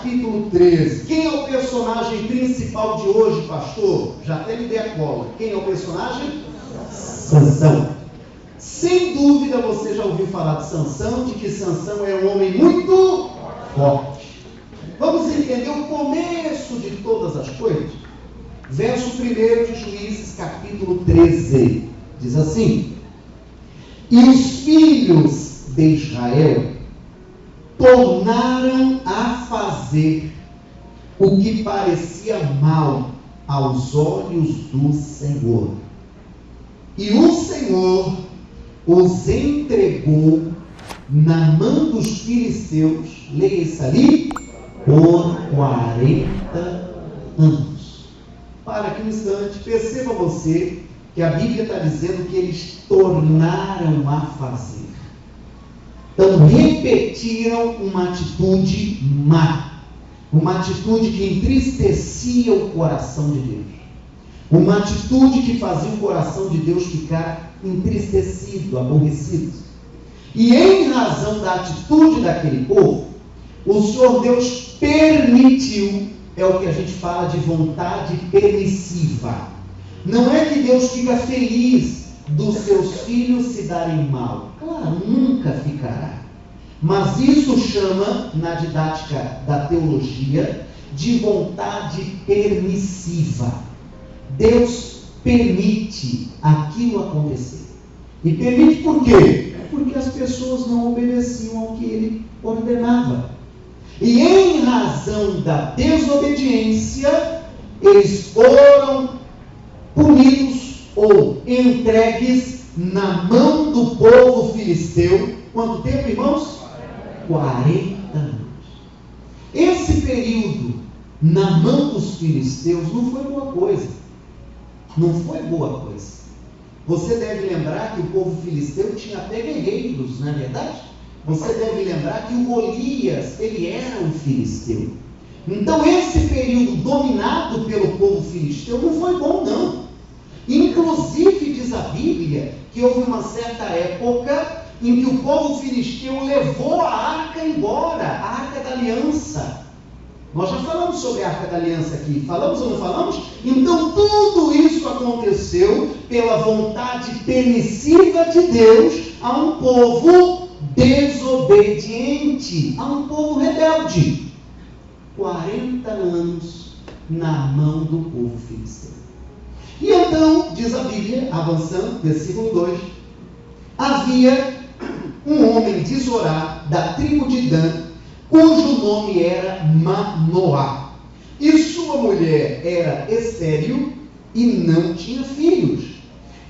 capítulo 13. Quem é o personagem principal de hoje, pastor? Já até lhe dei a cola. Quem é o personagem? Sansão. Sem dúvida você já ouviu falar de Sansão, de que Sansão é um homem muito forte. Vamos entender o começo de todas as coisas? Verso 1 de Juízes, capítulo 13. Diz assim: E os filhos de Israel tornaram a fazer o que parecia mal aos olhos do Senhor. E o Senhor os entregou na mão dos filisteus, leia isso ali, por 40 anos. Para aqui um instante, perceba você que a Bíblia está dizendo que eles tornaram a fazer. Então, repetiram uma atitude má, uma atitude que entristecia o coração de Deus, uma atitude que fazia o coração de Deus ficar entristecido, aborrecido. E em razão da atitude daquele povo, o Senhor Deus permitiu, é o que a gente fala de vontade permissiva. Não é que Deus fica feliz dos seus filhos se darem mal. Claro, nunca ficará. Mas isso chama, na didática da teologia, de vontade permissiva. Deus permite aquilo acontecer. E permite por quê? Porque as pessoas não obedeciam ao que ele ordenava. E em razão da desobediência, eles foram punidos ou entregues na mão do povo filisteu. Quanto tempo, irmãos? 40 anos. Esse período na mão dos filisteus não foi boa coisa. Não foi boa coisa. Você deve lembrar que o povo filisteu tinha até guerreiros, não é verdade? Você deve lembrar que o Golias, ele era um filisteu. Então esse período dominado pelo povo filisteu não foi bom, não. Inclusive diz a Bíblia que houve uma certa época em que o povo filisteu levou a arca embora, a arca da aliança. Nós já falamos sobre a arca da aliança aqui, falamos ou não falamos? Então tudo isso aconteceu pela vontade permissiva de Deus a um povo desobediente, a um povo rebelde. 40 anos na mão do povo filisteu. E então, diz a Bíblia, avançando, versículo 2, havia um homem de Zorá, da tribo de Dan, cujo nome era Manoá, e sua mulher era estéril e não tinha filhos.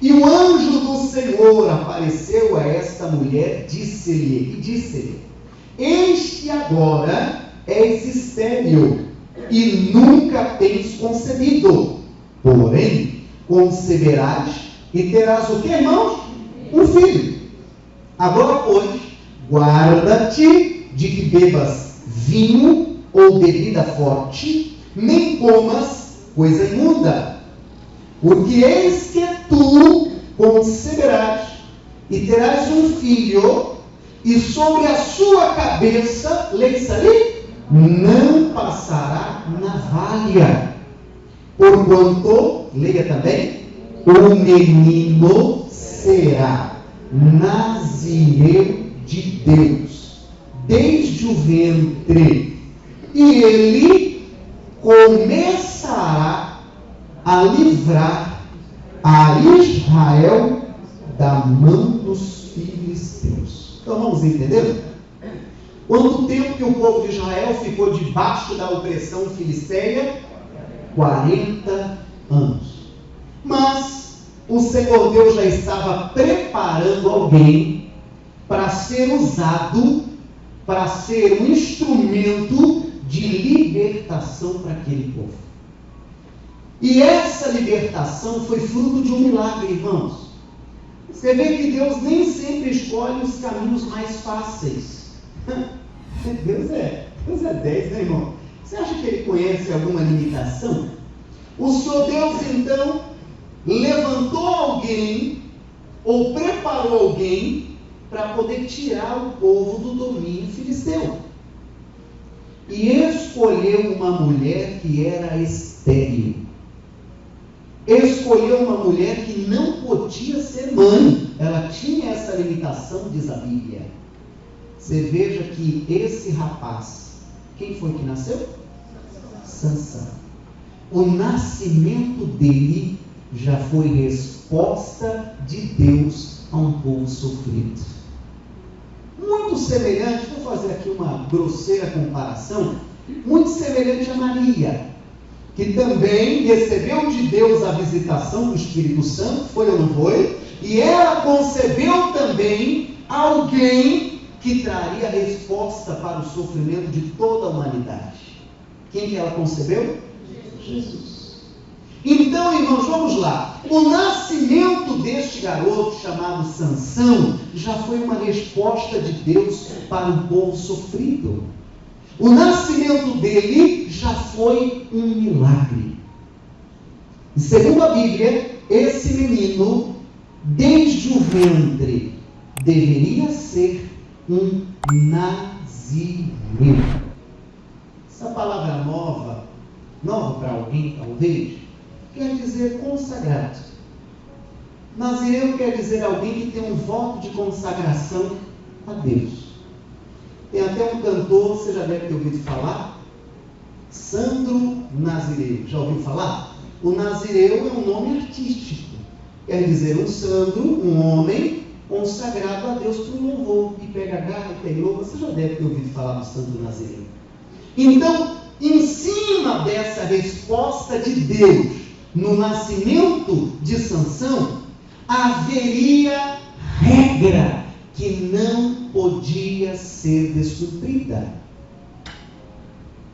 E o anjo do Senhor apareceu a esta mulher, disse-lhe, este agora és estéril e nunca tens concebido, porém conceberás e terás o que, irmãos? Um filho. Agora, pois, guarda-te de que bebas vinho ou bebida forte, nem comas coisa imunda, porque eis que tu conceberás e terás um filho, e sobre a sua cabeça, leia-se ali, não passará navalha, porquanto, leia também, o menino será nazireu de Deus, desde o ventre, e ele começará a livrar a Israel da mão dos filisteus. Então vamos entender? Quanto tempo que o povo de Israel ficou debaixo da opressão filisteia? 40 anos. Mas o Senhor Deus já estava preparando alguém para ser usado, para ser um instrumento de libertação para aquele povo. E essa libertação foi fruto de um milagre, irmãos. Você vê que Deus nem sempre escolhe os caminhos mais fáceis. Deus é 10, né, irmão? Você acha que ele conhece alguma limitação? O Senhor Deus, então, levantou alguém, ou preparou alguém, para poder tirar o povo do domínio filisteu. e escolheu uma mulher que era estéril. Escolheu uma mulher que não podia ser mãe. Ela tinha essa limitação, diz a Bíblia. Você veja que esse rapaz, quem foi que nasceu? Sansão. O nascimento dele já foi resposta de Deus a um povo sofrido. Muito semelhante, vou fazer aqui uma grosseira comparação, muito semelhante a Maria, que também recebeu de Deus a visitação do Espírito Santo, foi ou não foi? E ela concebeu também alguém que traria resposta para o sofrimento de toda a humanidade. Quem que ela concebeu? Jesus. Então, irmãos, vamos lá. O nascimento deste garoto chamado Sansão já foi uma resposta de Deus para um povo sofrido. O nascimento dele já foi um milagre. Segundo a Bíblia, esse menino, desde o ventre, deveria ser um nazireu. Essa palavra nova para alguém talvez, quer dizer consagrado. Nazireu quer dizer alguém que tem um voto de consagração a Deus. Tem até um cantor, você já deve ter ouvido falar, Sandro Nazireu. Já ouviu falar? O Nazireu é um nome artístico. Quer dizer, um Sandro, um homem consagrado a Deus para o louvor. E pega a garra e tem louva. Você já deve ter ouvido falar do Sandro Nazireu. Então, em cima dessa resposta de Deus no nascimento de Sansão, haveria regra que não podia ser descumprida.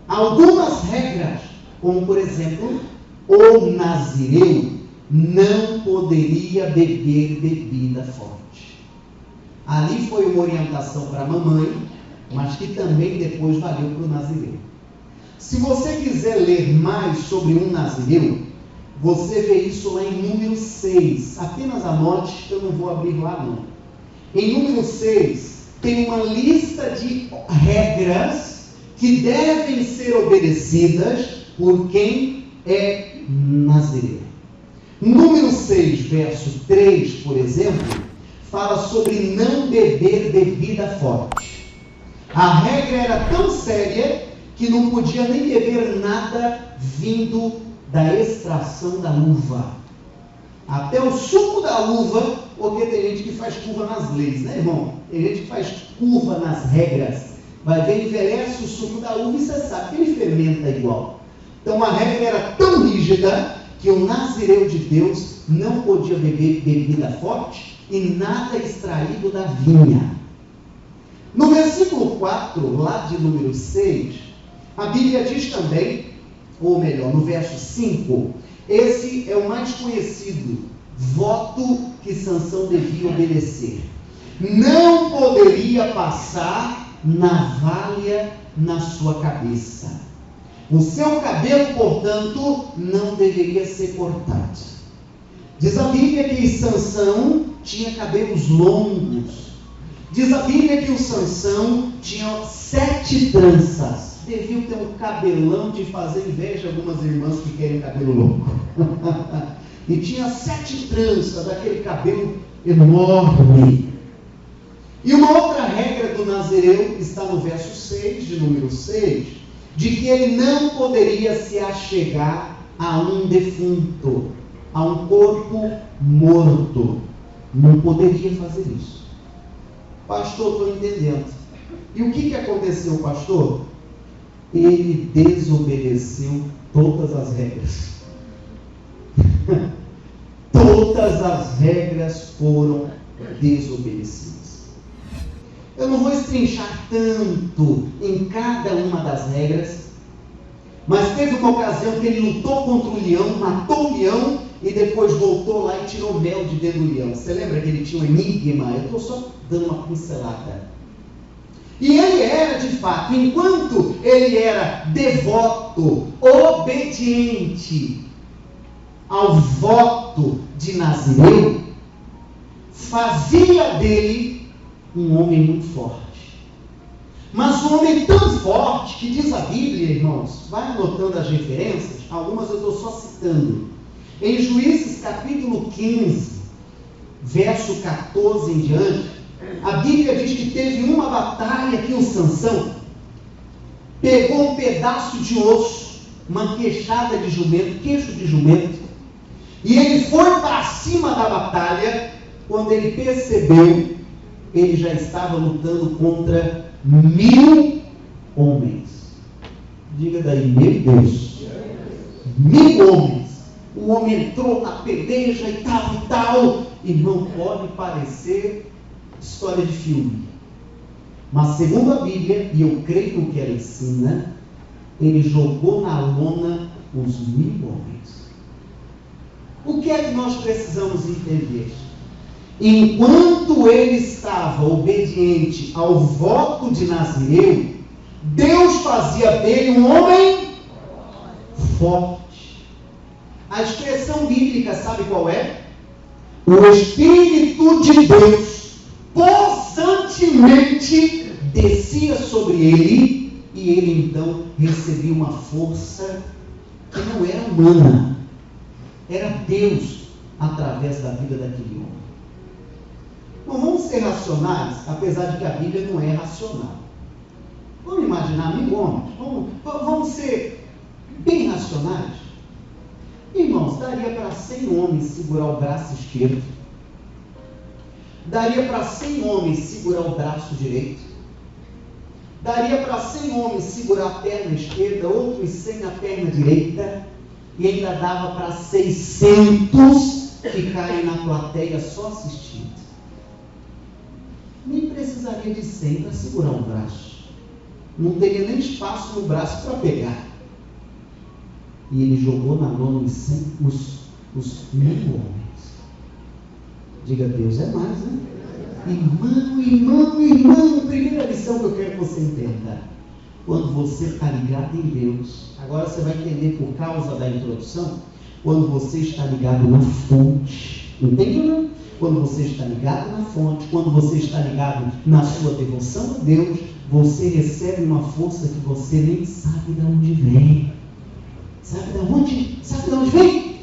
Algumas regras, como por exemplo, o nazireu não poderia beber bebida forte. Ali foi uma orientação para a mamãe, mas que também depois valeu para o nazireu. Se você quiser ler mais sobre um nazireu, você vê isso lá em número 6. Apenas anote, eu não vou abrir lá não. Em número 6, tem uma lista de regras que devem ser obedecidas por quem é nazireu. Número 6, verso 3, por exemplo, fala sobre não beber bebida forte. A regra era tão séria que não podia nem beber nada vindo da extração da uva. Até o suco da uva, porque tem gente que faz curva nas leis, né, irmão? Tem gente que faz curva nas regras. Vai ver, envelhece o suco da uva e você sabe que ele fermenta igual. Então a regra era tão rígida que o nazireu de Deus não podia beber bebida forte e nada extraído da vinha. No versículo 4, lá de número 6, a Bíblia diz também, ou melhor, no verso 5, esse é o mais conhecido voto que Sansão devia obedecer. Não poderia passar navalha na sua cabeça. O seu cabelo, portanto, não deveria ser cortado. Diz a Bíblia que Sansão tinha cabelos longos. Diz a Bíblia que o Sansão tinha 7 tranças. Devia ter um cabelão de fazer inveja a algumas irmãs que querem cabelo longo. E tinha 7 tranças daquele cabelo enorme. E uma outra regra do nazireu está no verso 6, de número 6, de que ele não poderia se achegar a um defunto, a um corpo morto. Não poderia fazer isso. Pastor, estou entendendo. E o que aconteceu, pastor? Ele desobedeceu todas as regras. Todas as regras foram desobedecidas. Eu não vou estrinchar tanto em cada uma das regras, mas teve uma ocasião que ele lutou contra o leão, matou o leão e depois voltou lá e tirou mel de dentro do leão. Você lembra que ele tinha um enigma? Eu estou só dando uma pincelada. E ele era, de fato, enquanto ele era devoto, obediente ao voto de nazireu, fazia dele um homem muito forte. Mas um homem tão forte, que diz a Bíblia, irmãos, vai anotando as referências, algumas eu estou só citando. Em Juízes capítulo 15, verso 14 em diante, a Bíblia diz que teve uma batalha que o Sansão pegou um pedaço de osso, uma queixada de jumento, queixo de jumento, e ele foi para cima da batalha. Quando ele percebeu, ele já estava lutando contra 1000 homens. Diga daí, meu Deus, 1000 homens. O homem entrou na peleja e tal, e não pode parecer história de filme. Mas segundo a Bíblia, e eu creio no que ela ensina, ele jogou na lona os 1000 homens. O que é que nós precisamos entender? Enquanto ele estava obediente ao voto de Nazireu, Deus fazia dele um homem forte. A expressão bíblica, sabe qual é? O Espírito de Deus possantemente descia sobre ele, e ele então recebia uma força que não era humana, era Deus através da vida daquele homem. Não vamos ser racionais, apesar de que a Bíblia não é racional. Vamos imaginar 1000 homens, vamos ser bem racionais. Irmãos, daria para 100 homens segurar o braço esquerdo, daria para 100 homens segurar o braço direito, daria para 100 homens segurar a perna esquerda, outros 100 a perna direita, e ainda dava para 600 ficarem na plateia só assistindo. Nem precisaria de 100 para segurar um braço, não teria nem espaço no braço para pegar. E ele jogou na lona os 1000 homens. Diga, Deus é mais, né? Irmão, primeira lição que eu quero que você entenda. Quando você está ligado em Deus, agora você vai entender por causa da introdução, quando você está ligado na fonte, entende ou não? Quando você está ligado na fonte, quando você está ligado na sua devoção a Deus, você recebe uma força que você nem sabe de onde vem. Sabe de onde vem?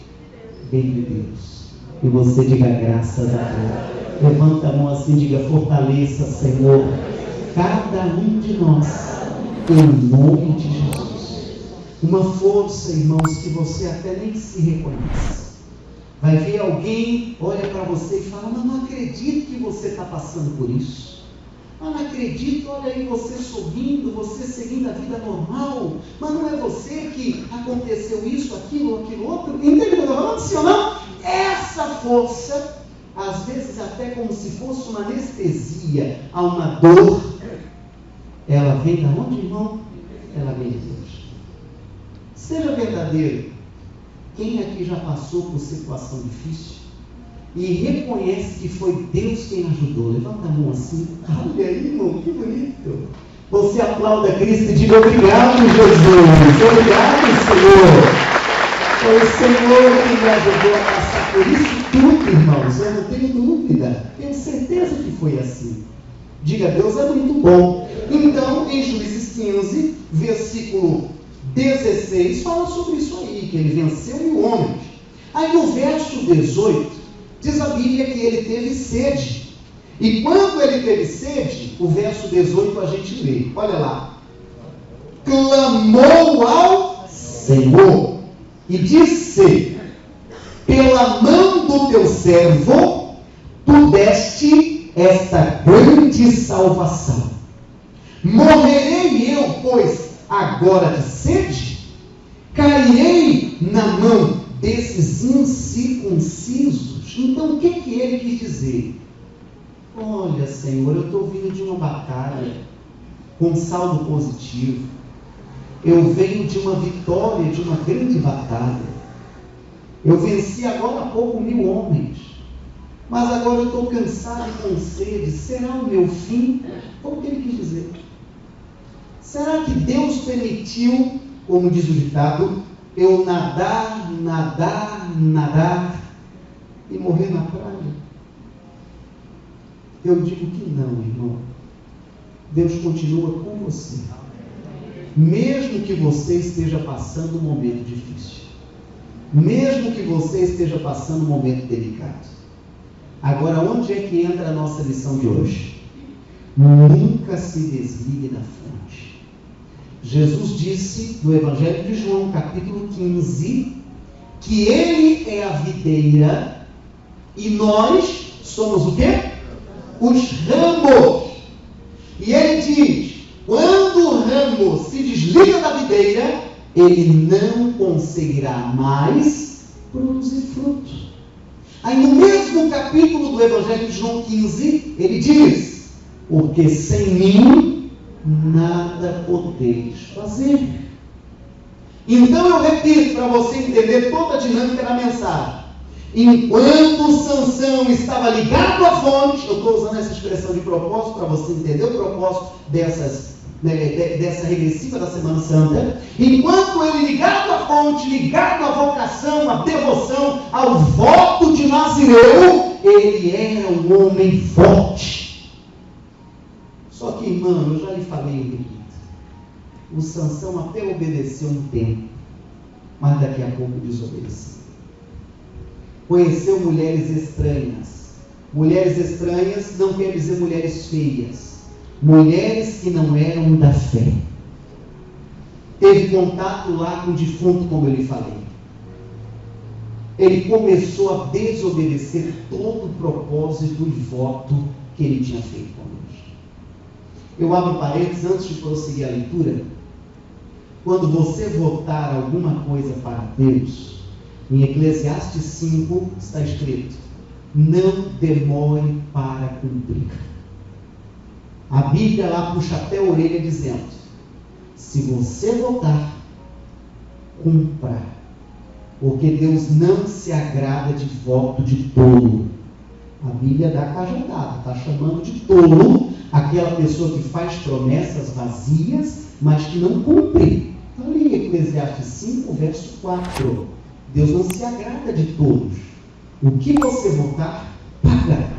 Vem de Deus. E você diga graças a Deus. Levanta a mão assim e diga, fortaleça, Senhor, cada um de nós, em nome de Jesus. Uma força, irmãos, que você até nem se reconhece. Vai ver alguém, olha para você e fala, mas não acredito que você está passando por isso. Mas não acredito, olha aí você sorrindo, você seguindo a vida normal. Mas não é você que aconteceu isso, aquilo outro. Entende o que eu estou falando? Sim ou não? Essa força, às vezes até como se fosse uma anestesia a uma dor, ela vem da onde, irmão? Ela vem de Deus. Seja verdadeiro. Quem aqui já passou por situação difícil e reconhece que foi Deus quem ajudou? Levanta a mão assim. Olha aí, irmão, que bonito. Você aplauda Cristo e diga obrigado, Jesus. Obrigado, Senhor. Foi o Senhor que me ajudou a passar por isso tudo, irmãos. Eu não tenho dúvida. Tenho certeza que foi assim. Diga, Deus é muito bom. Então, em Juízes 15, versículo 16, fala sobre isso aí, que ele venceu 1000 homens. Aí no verso 18, diz a Bíblia que ele teve sede. E quando ele teve sede, o verso 18 a gente lê, olha lá. Clamou ao Senhor e disse, pela mão do teu servo, tu deste esta grande salvação. Morrerei eu, pois, agora de sede? Cairei na mão desses incircuncisos? Então o que ele quis dizer? Olha, Senhor, eu estou vindo de uma batalha com saldo positivo. Eu venho de uma vitória, de uma grande batalha. Eu venci agora há pouco 1000 homens. Mas agora eu estou cansado e com sede. Será o meu fim? Como que ele quis dizer? Será que Deus permitiu, como diz o ditado, eu nadar e morrer na praia? Eu digo que não, irmão. Deus continua com você. Mesmo que você esteja passando um momento difícil. Mesmo que você esteja passando um momento delicado. Agora, onde é que entra a nossa lição de hoje? Nunca se desligue da fonte. Jesus disse no Evangelho de João, capítulo 15, que Ele é a videira e nós somos o quê? Os ramos. E Ele diz, quando o ramo se desliga da videira, ele não conseguirá mais produzir frutos. Aí no mesmo capítulo do Evangelho de João 15, ele diz, porque sem mim nada podeis fazer. Então eu repito para você entender toda a dinâmica da mensagem. Enquanto Sansão estava ligado à fonte, eu estou usando essa expressão de propósito para você entender o propósito dessa regressiva da Semana Santa. Enquanto ele ligado à fonte, ligado à vocação, à devoção, ao voto de Nazireu, ele era um homem forte. Só que, irmão, eu já lhe falei e repito, o Sansão até obedeceu um tempo, mas daqui a pouco desobedeceu. Conheceu mulheres estranhas. Mulheres estranhas não quer dizer mulheres feias. Mulheres que não eram da fé. Teve contato lá com o defunto, como eu lhe falei. Ele começou a desobedecer todo o propósito e voto que ele tinha feito com Deus. Eu abro parênteses antes de prosseguir a leitura. Quando você votar alguma coisa para Deus, em Eclesiastes 5 está escrito, não demore para cumprir. A Bíblia lá puxa até a orelha dizendo, se você votar, cumpra, porque Deus não se agrada de voto de tolo. A Bíblia dá cajadada, está chamando de tolo aquela pessoa que faz promessas vazias, mas que não cumpre. Então, ali em Eclesiastes 5, verso 4. Deus não se agrada de todos. O que você votar, paga.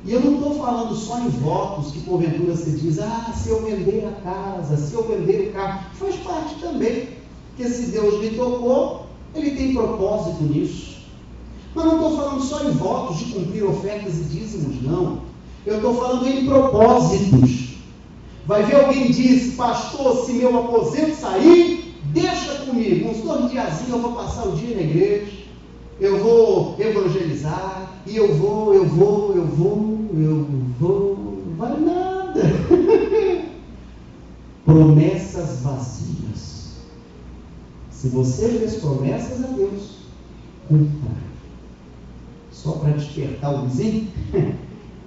E eu não estou falando só em votos que porventura você diz, se eu vender a casa, se eu vender o carro, faz parte também. Porque se Deus lhe tocou, Ele tem propósito nisso. Mas não estou falando só em votos de cumprir ofertas e dízimos, não. Eu estou falando em propósitos. Vai ver alguém diz, pastor, se meu aposento sair, deixa comigo, uns 2 diazinhos eu vou passar o dia na igreja, eu vou evangelizar, e eu vou, não vale nada. Promessas vazias. Se você fez promessas a Deus, cumpra. Só para despertar o vizinho,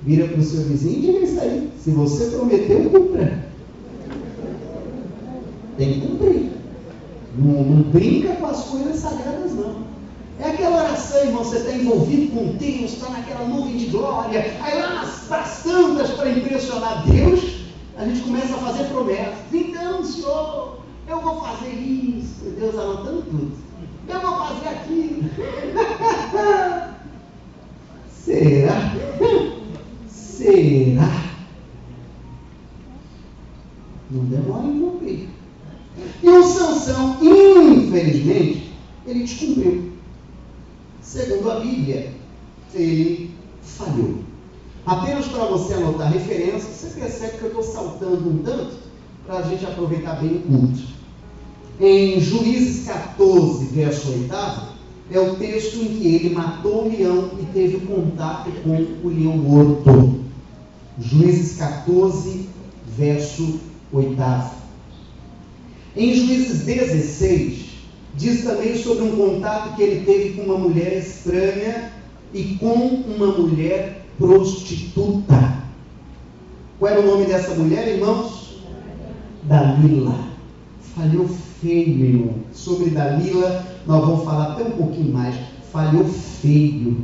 vira para o seu vizinho e diga isso aí. Se você prometeu, cumpra. Tem que cumprir. Não brinca com as coisas sagradas, não. É aquela oração, irmão, você está envolvido com Deus, está naquela nuvem de glória, aí lá nas tantas para impressionar Deus, a gente começa a fazer promessas. Então, Senhor, eu vou fazer isso. Deus anotando tudo. Eu vou fazer aquilo. Será? Será? Não demora em cumprir. E o Sansão, infelizmente, ele descumpriu. Segundo a Bíblia, ele falhou. Apenas para você anotar a referência, você percebe que eu estou saltando um tanto para a gente aproveitar bem o culto. Em Juízes 14, verso 8, é o texto em que ele matou o leão e teve contato com o leão morto. Juízes 14, verso 8. Em Juízes 16, diz também sobre um contato que ele teve com uma mulher estranha e com uma mulher prostituta. Qual era o nome dessa mulher, irmãos? Dalila. Falhou feio, irmão. Sobre Dalila, nós vamos falar até um pouquinho mais. Falhou feio.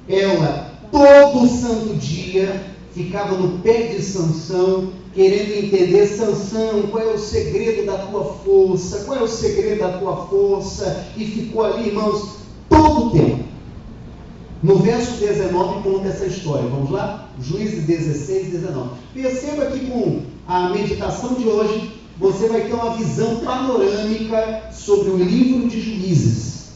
Ela, todo santo dia, ficava no pé de Sansão, querendo entender, Sansão, qual é o segredo da tua força, qual é o segredo da tua força, e ficou ali, irmãos, todo o tempo. No verso 19 conta essa história. Vamos lá? Juízes 16, 19. Perceba que com a meditação de hoje, você vai ter uma visão panorâmica sobre o livro de Juízes.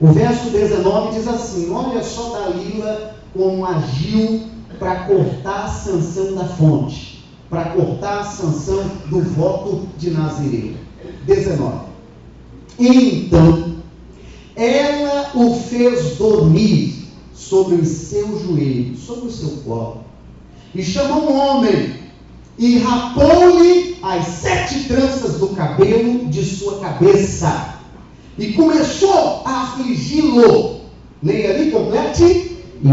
O verso 19 diz assim: olha só Dalila como agiu para cortar a sanção da fonte, para cortar a sanção do voto de Nazireu. 19. Então, ela o fez dormir sobre os seus joelhos, sobre o seu colo, e chamou um homem, e rapou-lhe as 7 tranças do cabelo de sua cabeça, e começou a afligi-lo. Leia ali, complete. E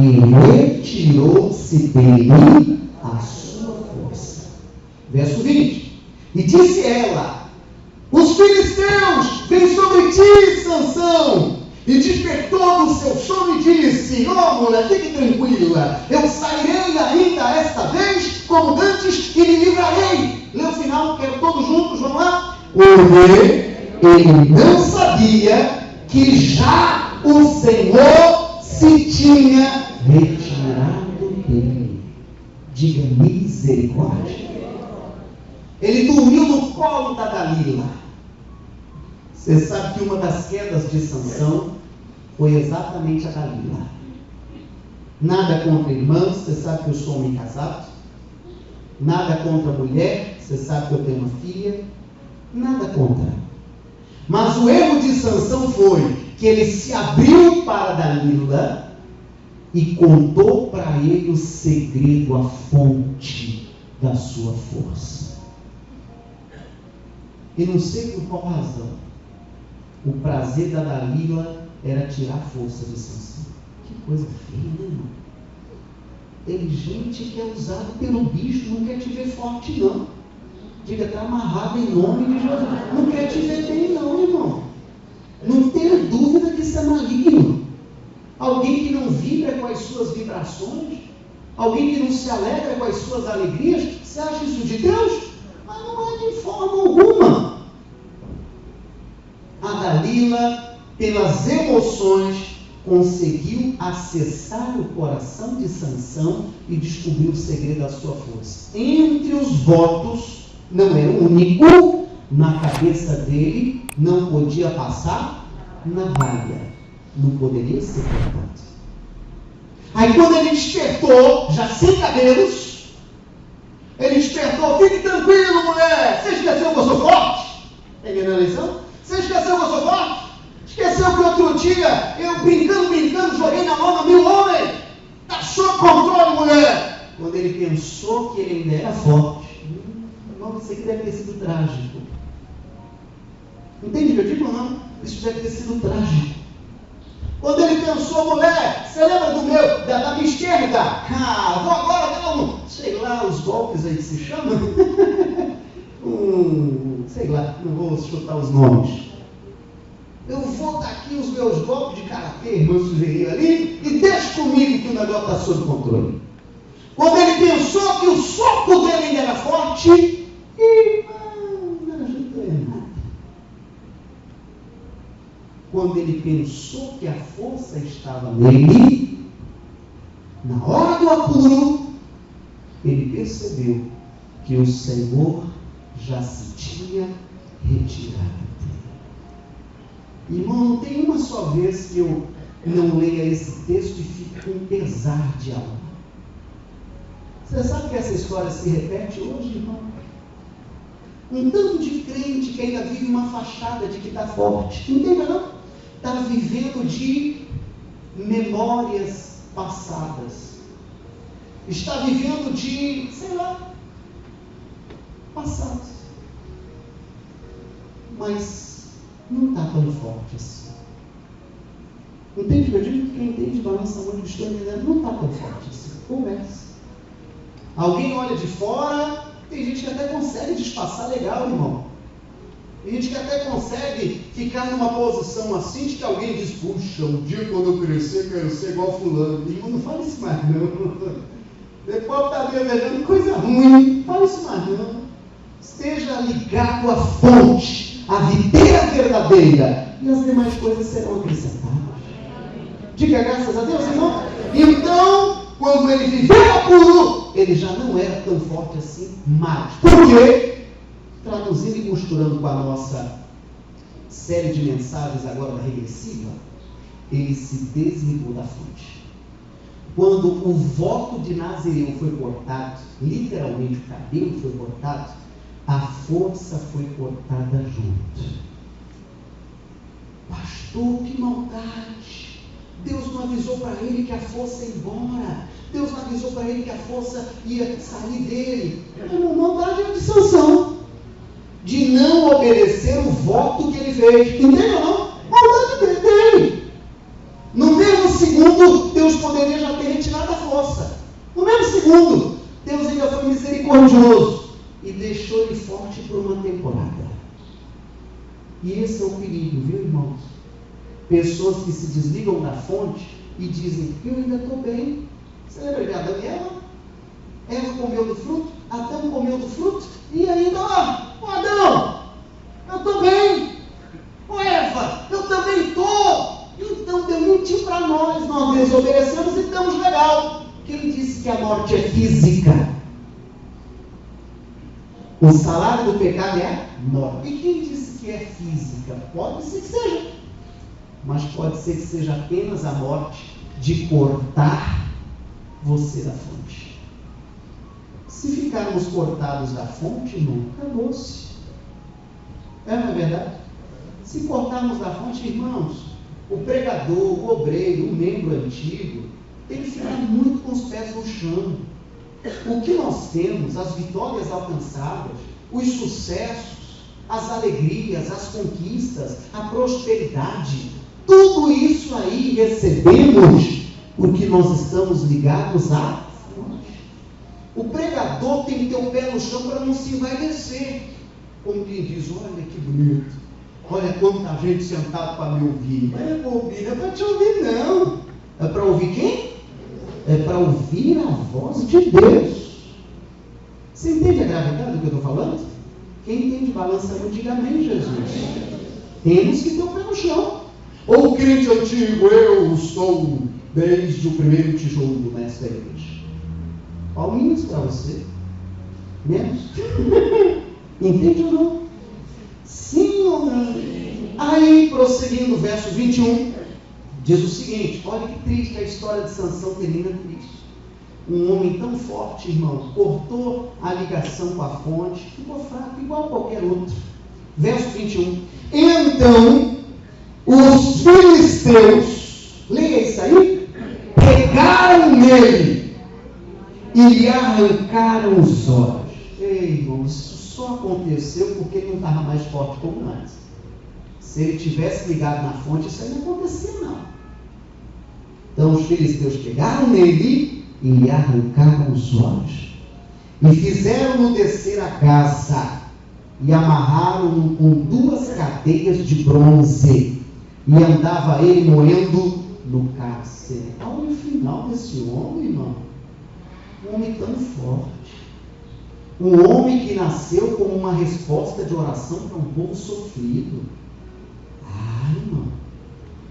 retirou-se dele a sua força. Verso 20. E disse ela: os filisteus vêm sobre ti, Sansão. E despertou do seu sono e disse: mulher, fique tranquila, eu sairei ainda esta vez como antes e me livrarei. Lê o final, quero todos juntos, vamos lá. Porque ele não sabia que já o Senhor se tinha retirado dele. Diga misericórdia. Ele dormiu no colo da Dalila. Você sabe que uma das quedas de Sansão foi exatamente a Dalila. Nada contra irmãos, você sabe que eu sou homem casado. Nada contra mulher, você sabe que eu tenho uma filha. Nada contra. Mas o erro de Sansão foi que ele se abriu para Dalila e contou para ele o segredo, a fonte da sua força. E não sei por qual razão. O prazer da Dalila era tirar a força de Sansão. Que coisa feia, né, irmão? Tem gente que é usado pelo bicho, não quer te ver forte, não. Diga, está amarrado em nome de Jesus. Não quer te ver bem, não, irmão. Não tenha dúvida que isso é maligno. Alguém que não vibra com as suas vibrações, alguém que não se alegra com as suas alegrias, você acha isso de Deus? Mas não é de forma alguma. A Dalila, pelas emoções, conseguiu acessar o coração de Sansão e descobrir o segredo da sua força. Entre os votos, não era o único, na cabeça dele não podia passar navalha, não poderia ser cortado. Aí quando ele despertou, já sem cabelos, ele despertou: fique tranquilo, mulher, você esqueceu que eu sou forte? Entendeu a lição? Você esqueceu que eu sou forte? Esqueceu que outro dia eu brincando, joguei na mão do meu homem? Está sob controle, mulher. Quando ele pensou que ele ainda era forte, isso aqui deve ter sido trágico. Entende o que eu digo ou não? Isso deve ter sido trágico. Quando ele pensou: mulher, você lembra do meu, da minha esquerda? Vou agora dar sei lá, os golpes aí que se chama. Sei lá, não vou chutar os nomes. Eu vou dar aqui os meus golpes de karatê, irmão, sugeriu ali, e deixa comigo que o negócio está sob controle. Quando ele pensou que o soco dele ainda era forte, não ajudou em nada. Quando ele pensou que a força estava nele, na hora do apuro, ele percebeu que o Senhor já se tinha retirado dele. Irmão, não tem uma só vez que eu não leia esse texto e fique com pesar de alma. Você sabe que essa história se repete hoje, irmão? Um tanto de crente que ainda vive uma fachada de que está forte. Entenda não? Está vivendo de memórias passadas. Está vivendo de, sei lá, passados. Mas não está tão forte assim. Entende o que eu digo? Quem entende balança muito de história, não está tão forte assim. Conversa. Alguém olha de fora, tem gente que até consegue disfarçar legal, irmão. Tem gente que até consegue ficar numa posição assim de que alguém diz: puxa, um dia quando eu crescer, quero ser igual fulano. Irmão, não fala isso mais não. Depois está desejando coisa ruim. Fala isso mais não. Esteja ligado à fonte, à videira verdadeira, e as demais coisas serão acrescentadas. Diga graças a Deus, irmão. Então, quando ele vivia puro, ele já não era tão forte assim mais. Por quê? Traduzindo e costurando com a nossa série de mensagens agora da regressiva, ele se desligou da fonte. Quando o voto de Nazireu foi cortado, literalmente o cabelo foi cortado, a força foi cortada junto. Pastor, que maldade! Deus não avisou para ele que a força ia embora. Deus não avisou para ele que a força ia sair dele. A maldade é de Sansão, de não obedecer o voto que ele fez. Entendeu ou não? Maldade dele. No mesmo segundo, Deus poderia já ter retirado a força. No mesmo segundo, Deus ainda foi misericordioso e deixou ele forte por uma temporada. E esse é o perigo, viu, irmãos? Pessoas que se desligam da fonte e dizem, eu ainda estou bem. Você lembra de Adão e Eva? Eva comeu do fruto, Adão comeu do fruto, e ainda, ó, Adão, eu estou bem. Ó, Eva, eu também estou. Então Deus mentiu para nós desobedecemos e estamos legal. Quem disse que a morte é física? O salário do pecado é a morte. E quem disse que é física? Pode ser que seja, mas pode ser que seja apenas a morte de cortar você da fonte. Se ficarmos cortados da fonte, irmão, acabou-se. Não é verdade? Se cortarmos da fonte, irmãos, o pregador, o obreiro, o membro antigo, tem que ficar muito com os pés no chão. O que nós temos, as vitórias alcançadas, os sucessos, as alegrias, as conquistas, a prosperidade, tudo isso aí recebemos porque nós estamos ligados à fonte. O pregador tem que ter o pé no chão para não se envaidecer. Como quem diz, olha que bonito. Olha quanta gente sentada para me ouvir. Mas não é para te ouvir, não. É para ouvir quem? É para ouvir a voz de Deus. Você entende a gravidade do que eu estou falando? Quem entende balança muito, diga amém, Jesus. Temos que ter o pé no chão. Ou crente antigo, eu estou desde o primeiro tijolo nesta igreja. Palminhos para você. Menos? Entende ou não? Sim ou não? Aí, prosseguindo, verso 21, diz o seguinte, olha que triste, a história de Sansão termina triste. Um homem tão forte, irmão, cortou a ligação com a fonte, ficou fraco, igual a qualquer outro. Verso 21, então, os filisteus, leia isso aí, pegaram nele e lhe arrancaram os olhos. Ei, irmãos, isso só aconteceu porque ele não estava mais forte como antes. Se ele tivesse ligado na fonte, isso aí não acontecia, não. Então os filisteus pegaram nele e lhe arrancaram os olhos. E fizeram-no descer a casa e amarraram-no com 2 cadeias de bronze. E andava ele moendo no cárcere. Olha o final desse homem, irmão. Um homem tão forte. Um homem que nasceu como uma resposta de oração para um povo sofrido. Ah, irmão,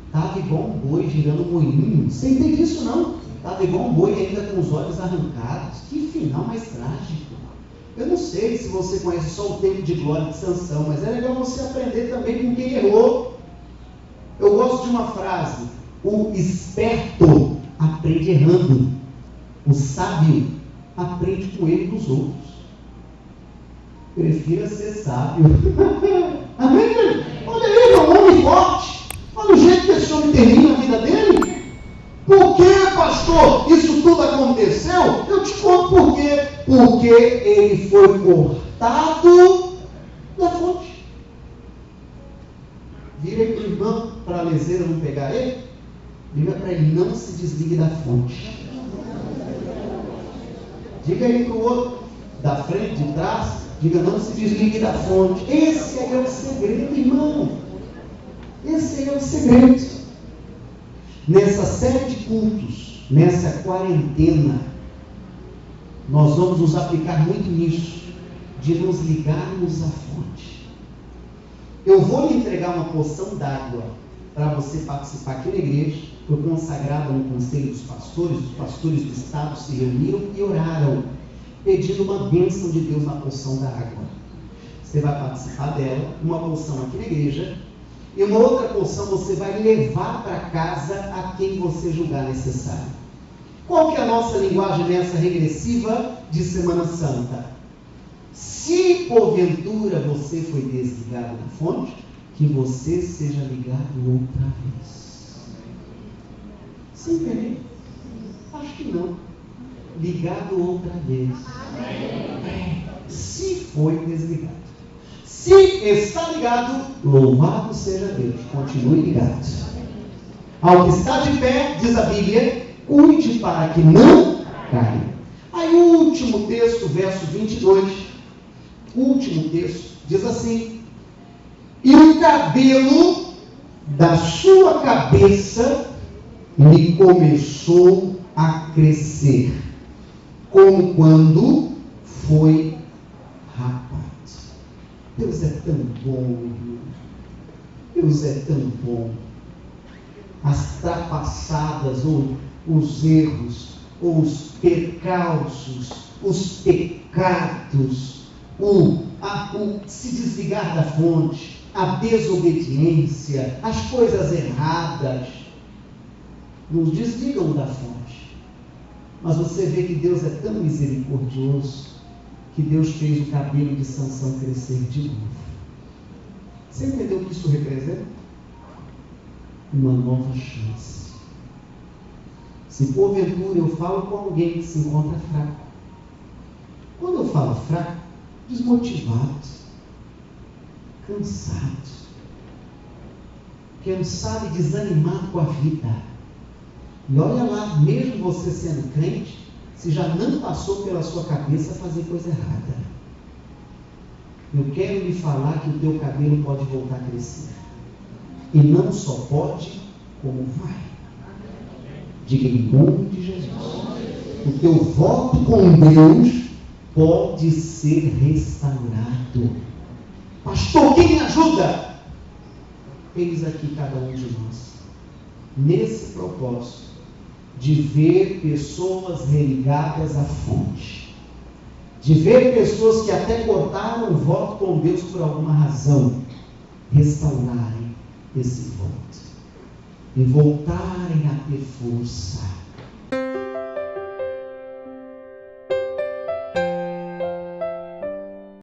estava igual um boi girando um moinho. Você entende isso, não? Estava igual um boi ainda com os olhos arrancados. Que final mais trágico. Eu não sei se você conhece só o tempo de glória de Sansão, mas é legal você aprender também com quem errou. Eu gosto de uma frase: o esperto aprende errando, o sábio aprende com ele dos outros. Prefira ser sábio. Amém? Olha aí, um homem forte. Olha o jeito que esse homem termina a vida dele. Por que, pastor, isso tudo aconteceu? Eu te conto por quê. Porque ele foi cortado da fonte. Vira aí para o irmão, para a leseira não pegar ele. Diga para ele, não se desligue da fonte. Diga aí para o outro, da frente, de trás. Diga, não se desligue da fonte. Esse aí é o segredo, irmão. Esse aí é o segredo. Nessa série de cultos, nessa quarentena, nós vamos nos aplicar muito nisso, de nos ligarmos à fonte. Eu vou lhe entregar uma porção d'água para você participar aqui na igreja, foi consagrada no Conselho dos Pastores. Os pastores do Estado se reuniram e oraram, pedindo uma bênção de Deus na porção da água. Você vai participar dela, uma porção aqui na igreja, e uma outra porção você vai levar para casa a quem você julgar necessário. Qual que é a nossa linguagem nessa regressiva de Semana Santa? Se porventura você foi desligado da fonte, que você seja ligado outra vez. Você entendeu? Acho que não. Ligado outra vez. Se foi desligado. Se está ligado, louvado seja Deus. Continue ligado. Ao que está de pé, diz a Bíblia, cuide para que não caia. Aí o último texto, verso 22, o último texto, diz assim: e o cabelo da sua cabeça lhe começou a crescer, como quando foi rapado. Deus é tão bom, irmão. Deus é tão bom. As trapassadas, ou os erros, ou os percalços, os pecados, o se desligar da fonte, a desobediência, as coisas erradas, nos desligam da fonte. Mas você vê que Deus é tão misericordioso, que Deus fez o cabelo de Sansão crescer de novo. Você entendeu o que isso representa? Uma nova chance. Se porventura eu falo com alguém que se encontra fraco, quando eu falo fraco, desmotivado, cansado e desanimado com a vida, e olha lá, mesmo você sendo crente, se já não passou pela sua cabeça fazer coisa errada, eu quero lhe falar que o teu cabelo pode voltar a crescer, e não só pode, como vai. Diga em nome de Jesus. O teu voto com Deus pode ser restaurado. Pastor, quem me ajuda? Eis aqui cada um de nós, nesse propósito de ver pessoas religadas à fonte, de ver pessoas que até cortaram o voto com Deus por alguma razão, restaurarem esse voto e voltarem a ter força.